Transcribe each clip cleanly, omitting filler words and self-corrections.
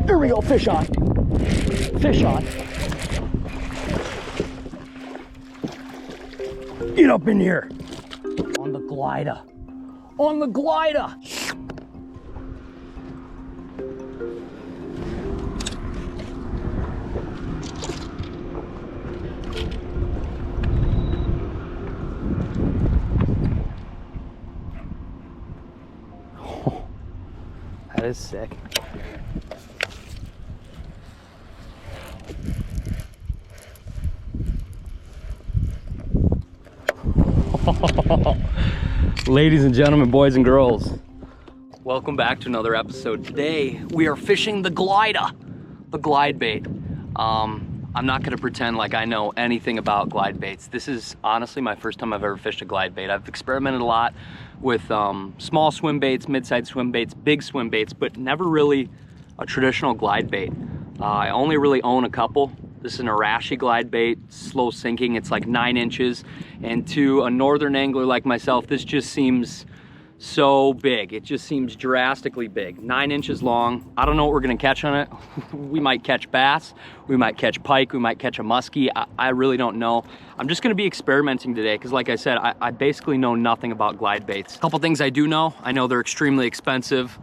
There we go, fish on. Fish on. Get up in here. On the Glidddddda. On the Glidddddda. Oh, that is sick. Ladies and gentlemen, boys and girls, welcome back to another episode. Today we are fishing the Glidddddda, the glide bait. I'm not going to pretend like I know anything about glide baits. This is honestly my first time I've ever fished a glide bait. I've experimented a lot with small swim baits, mid-sized swim baits, big swim baits, but never really a traditional glide bait. I only really own a couple. This is an Arashi glide bait, slow sinking. It's like 9 inches. And to a northern angler like myself, this just seems so big. It just seems drastically big. 9 inches long. I don't know what we're gonna catch on it. We might catch bass, we might catch pike, we might catch a muskie. I really don't know. I'm just gonna be experimenting today because like I said, I basically know nothing about glide baits. A couple things I do know. I know they're extremely expensive.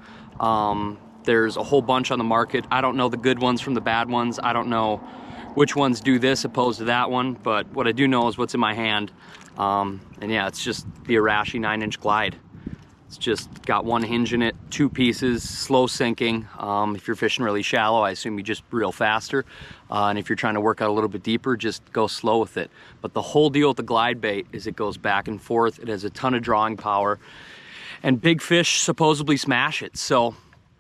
There's a whole bunch on the market. I don't know the good ones from the bad ones. I don't know which ones do this opposed to that one, but what I do know is what's in my hand. And yeah, it's just the Arashi 9-inch glide. It's just got one hinge in it, 2 pieces, slow sinking. If you're fishing really shallow, I assume you just reel faster. And if you're trying to work out a little bit deeper, just go slow with it. But the whole deal with the glide bait is it goes back and forth. It has a ton of drawing power, and big fish supposedly smash it. So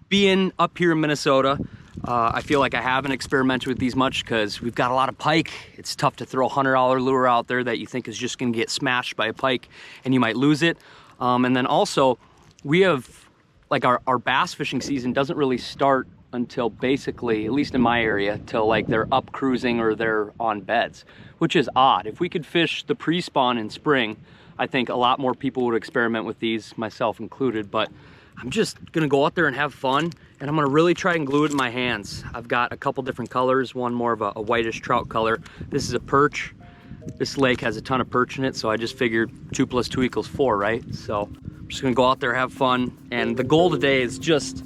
being up here in Minnesota, I feel like I haven't experimented with these much because we've got a lot of pike. It's tough to throw a $100 lure out there that you think is just gonna get smashed by a pike and you might lose it. And then also, we have, like our bass fishing season doesn't really start until basically, at least in my area, till like they're up cruising or they're on beds, which is odd. If we could fish the pre-spawn in spring, I think a lot more people would experiment with these, myself included, but I'm just gonna go out there and have fun, and I'm gonna really try and glue it in my hands. I've got a couple different colors, one more of a whitish trout color. This is a perch. This lake has a ton of perch in it, so I just figured 2 + 2 = 4, right? So I'm just gonna go out there, have fun, and the goal today is just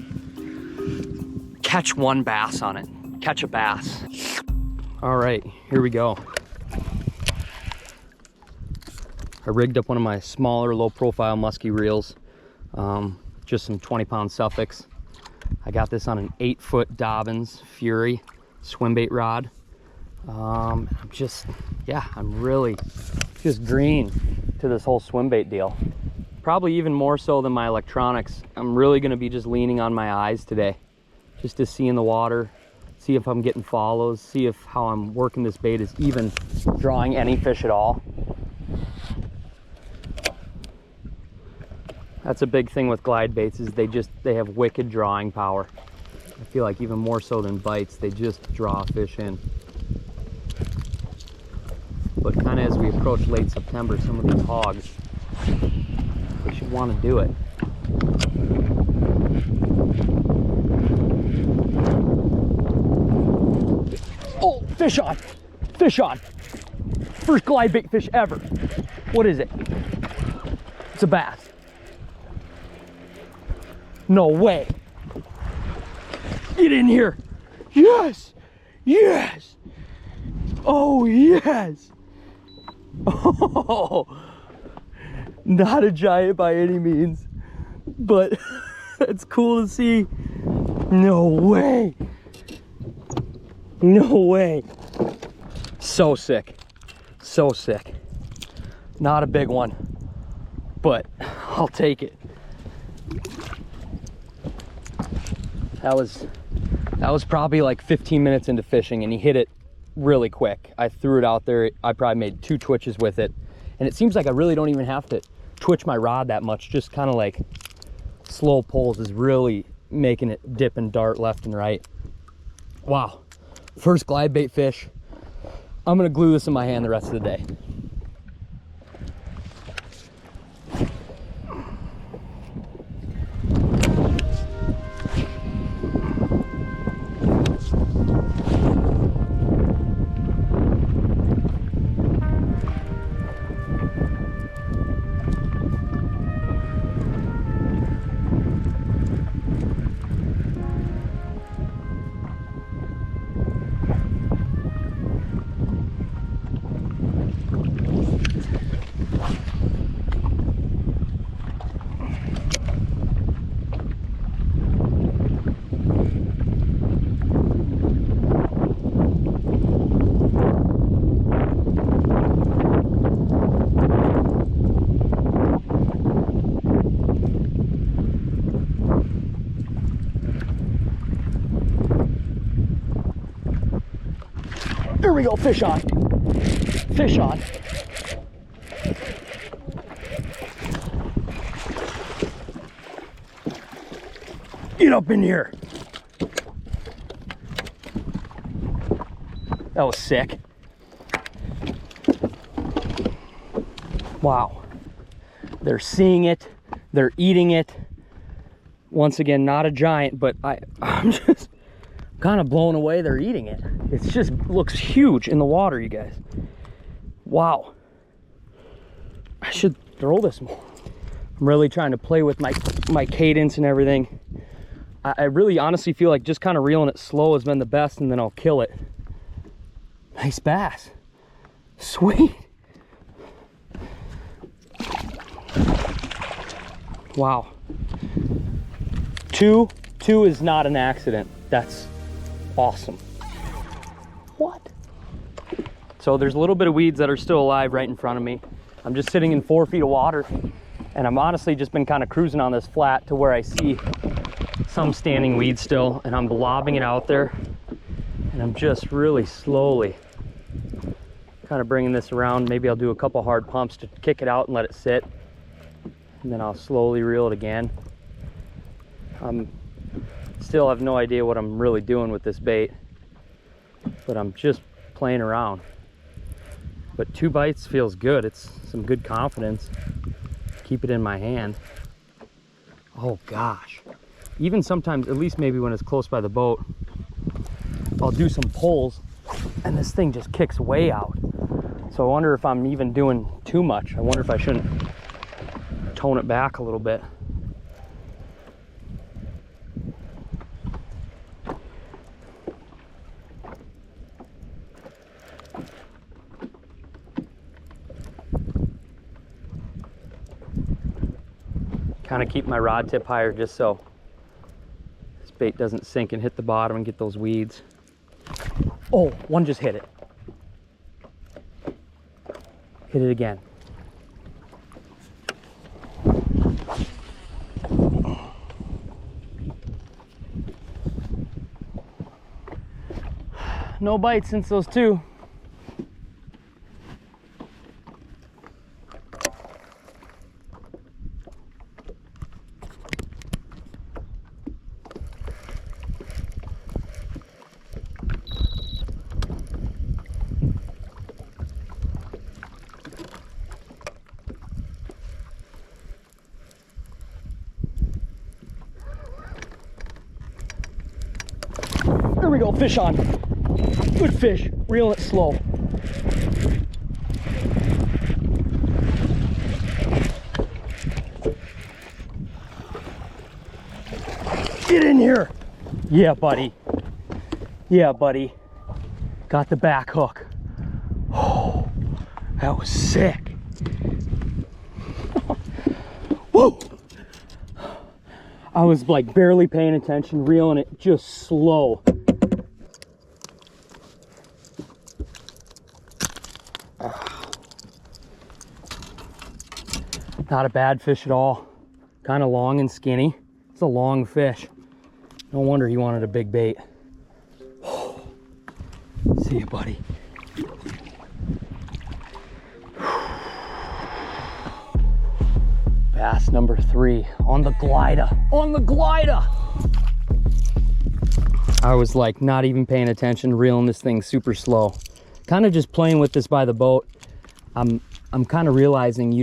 catch one bass on it. Catch a bass. All right, here we go. I rigged up one of my smaller, low-profile musky reels. Just some 20-pound Suffolks. I got this on an 8-foot Dobbins Fury swim bait rod. I'm really just green to this whole swim bait deal. Probably even more so than my electronics. I'm really gonna be just leaning on my eyes today, just to see in the water, see if I'm getting follows, see if how I'm working this bait is even drawing any fish at all. That's a big thing with glide baits, is they have wicked drawing power. I feel like even more so than bites, they just draw fish in. But kind of as we approach late September, some of these hogs, they should want to do it. Oh, fish on! Fish on! First glide bait fish ever. What is it? It's a bass. No way. Get in here. Yes. Yes. Oh, yes. Oh, not a giant by any means, but it's cool to see. No way. No way. So sick. So sick. Not a big one, but I'll take it. That was probably like 15 minutes into fishing, and he hit it really quick. I threw it out there. I probably made 2 twitches with it, and it seems like I really don't even have to twitch my rod that much. Just kind of like slow pulls is really making it dip and dart left and right. Wow, first glide bait fish. I'm gonna glue this in my hand the rest of the day. we go, fish on. Fish on. Get up in here. That was sick. Wow. They're seeing it. They're eating it. Once again, not a giant, but I'm just kind of blown away they're eating it. It just looks huge in the water, you guys. Wow. I should throw this more. I'm really trying to play with my cadence and everything. I really honestly feel like just kind of reeling it slow has been the best, and then I'll kill it. Nice bass. Sweet. Wow. Two is not an accident. That's awesome. What? So there's a little bit of weeds that are still alive right in front of me. I'm just sitting in 4 feet of water, and I'm honestly just been kind of cruising on this flat to where I see some standing weeds still, and I'm lobbing it out there, and I'm just really slowly kind of bringing this around. Maybe I'll do a couple hard pumps to kick it out and let it sit, and then I'll slowly reel it again. Still have no idea what I'm really doing with this bait, but I'm just playing around. But 2 bites feels good. It's some good confidence. Keep it in my hand. Oh gosh. Even sometimes, at least maybe when it's close by the boat, I'll do some pulls and this thing just kicks way out. So I wonder if I'm even doing too much. I wonder if I shouldn't tone it back a little bit. Kind of keep my rod tip higher just so this bait doesn't sink and hit the bottom and get those weeds. Oh, one just hit it. Hit it again. No bites since those 2. There we go, fish on. Good fish, reeling it slow. Get in here. Yeah, buddy. Yeah, buddy. Got the back hook. Oh, that was sick. Whoa. I was like barely paying attention, reeling it just slow. Not a bad fish at all. Kind of long and skinny. It's a long fish. No wonder he wanted a big bait. See you, buddy. Bass number 3 on the Glidddda. On the Glidddda! I was like not even paying attention, reeling this thing super slow. Kind of just playing with this by the boat. I'm kind of realizing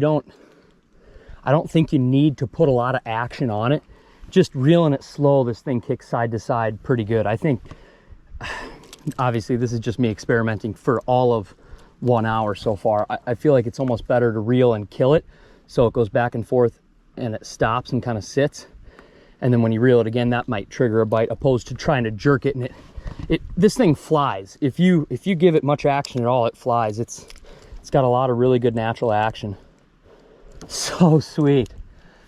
I don't think you need to put a lot of action on it. Just reeling it slow, this thing kicks side to side pretty good. I think, obviously this is just me experimenting for all of 1 hour so far. I feel like it's almost better to reel and kill it, so it goes back and forth and it stops and kind of sits. And then when you reel it again, that might trigger a bite, opposed to trying to jerk it, and this thing flies. If you give it much action at all, it flies. It's got a lot of really good natural action. So sweet.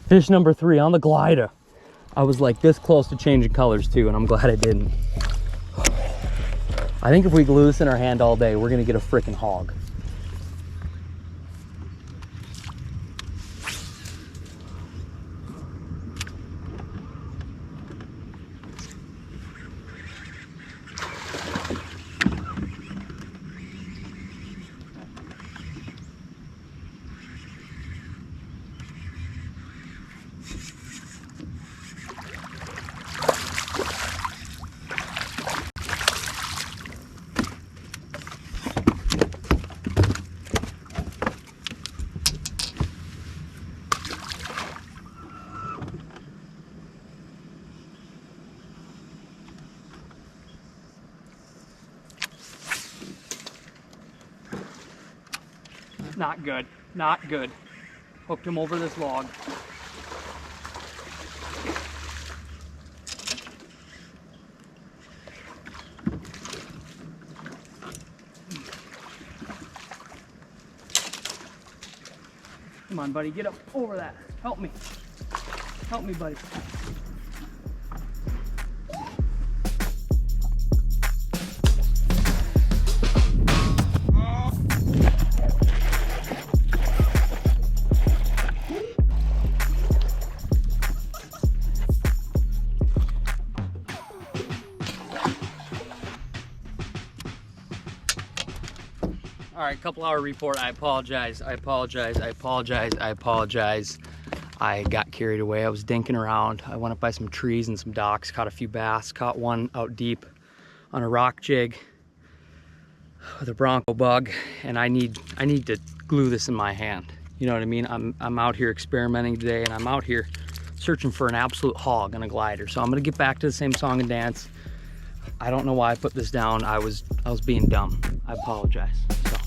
Fish number 3 on the Glidddda. I was like this close to changing colors too, and I'm glad I didn't. I think if we glue this in our hand all day, we're gonna get a freaking hog. not good. Not good. Hooked him over this log. Come on, buddy, get up over that. Help me. Help me, buddy. All right, couple hour report. I apologize. I got carried away. I was dinking around. I went up by some trees and some docks, caught a few bass, caught one out deep on a rock jig with a bronco bug, and I need to glue this in my hand. You know what I mean? I'm out here experimenting today, and I'm out here searching for an absolute hog on a glider. So I'm gonna get back to the same song and dance. I don't know why I put this down. I was being dumb. I apologize. So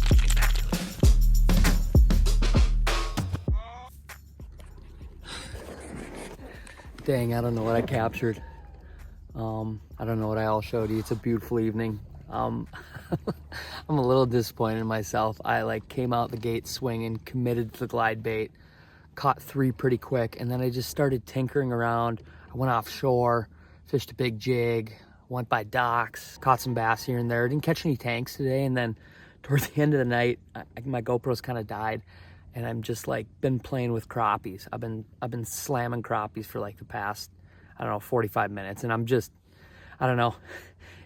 let's get back to it. Dang, I don't know what I captured. I don't know what I all showed you. It's a beautiful evening. I'm a little disappointed in myself. I came out the gate swinging, committed to the glide bait, caught 3 pretty quick, and then I just started tinkering around. I went offshore, fished a big jig, went by docks, caught some bass here and there. Didn't catch any tanks today, and then towards the end of the night, my GoPro's kind of died, and I'm just been playing with crappies. I've been slamming crappies for the past, I don't know, 45 minutes, and I'm just, I don't know.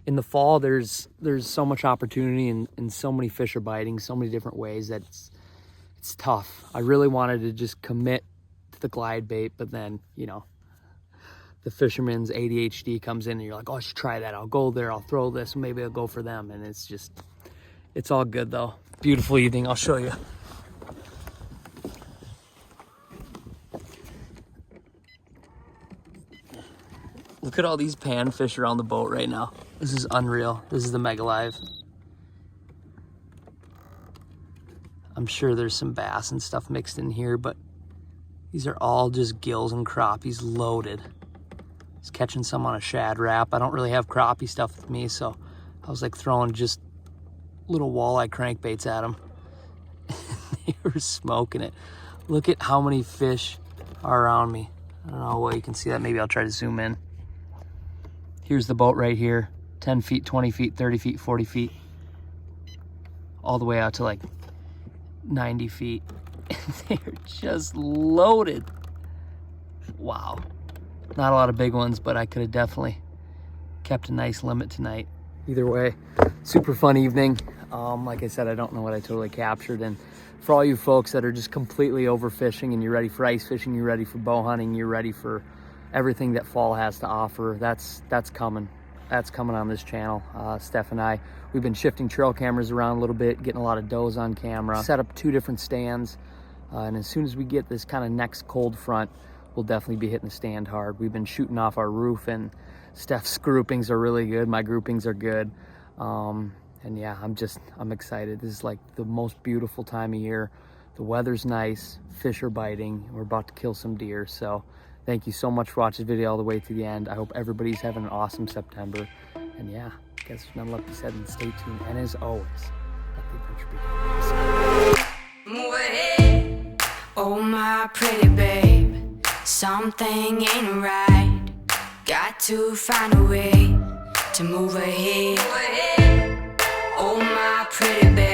In the fall, there's so much opportunity, and so many fish are biting so many different ways that it's tough. I really wanted to just commit to the glide bait, but then, you know, the fisherman's ADHD comes in and you're like, oh, I should try that. I'll go there, I'll throw this, and maybe I'll go for them. And it's all good though. Beautiful evening, I'll show you. Look at all these panfish around the boat right now. This is unreal. This is the Mega Live. I'm sure there's some bass and stuff mixed in here, but these are all just gills and crappies loaded. I was catching some on a shad wrap. I don't really have crappie stuff with me, so I was throwing just little walleye crankbaits at them. They were smoking it. Look at how many fish are around me. I don't know what you can see that. Maybe I'll try to zoom in. Here's the boat right here. 10 feet, 20 feet, 30 feet, 40 feet. All the way out to 90 feet. They're just loaded. Wow. Not a lot of big ones, but I could have definitely kept a nice limit tonight. Either way, super fun evening. Like I said, I don't know what I totally captured. And for all you folks that are just completely overfishing and you're ready for ice fishing, you're ready for bow hunting, you're ready for everything that fall has to offer, that's coming. That's coming on this channel. Steph and I, we've been shifting trail cameras around a little bit, getting a lot of does on camera, set up 2 different stands. And as soon as we get this kind of next cold front, we'll definitely be hitting the stand hard. We've been shooting off our roof, and Steph's groupings are really good. My groupings are good. And yeah, I'm excited. This is the most beautiful time of year. The weather's nice, fish are biting. We're about to kill some deer. So thank you so much for watching the video all the way to the end. I hope everybody's having an awesome September. And yeah, I guess there's nothing left to be said, and stay tuned. And as always, let the adventure begin. Move ahead, oh my pretty babe. Something ain't right. Got to find a way to move ahead. Oh my pretty babe.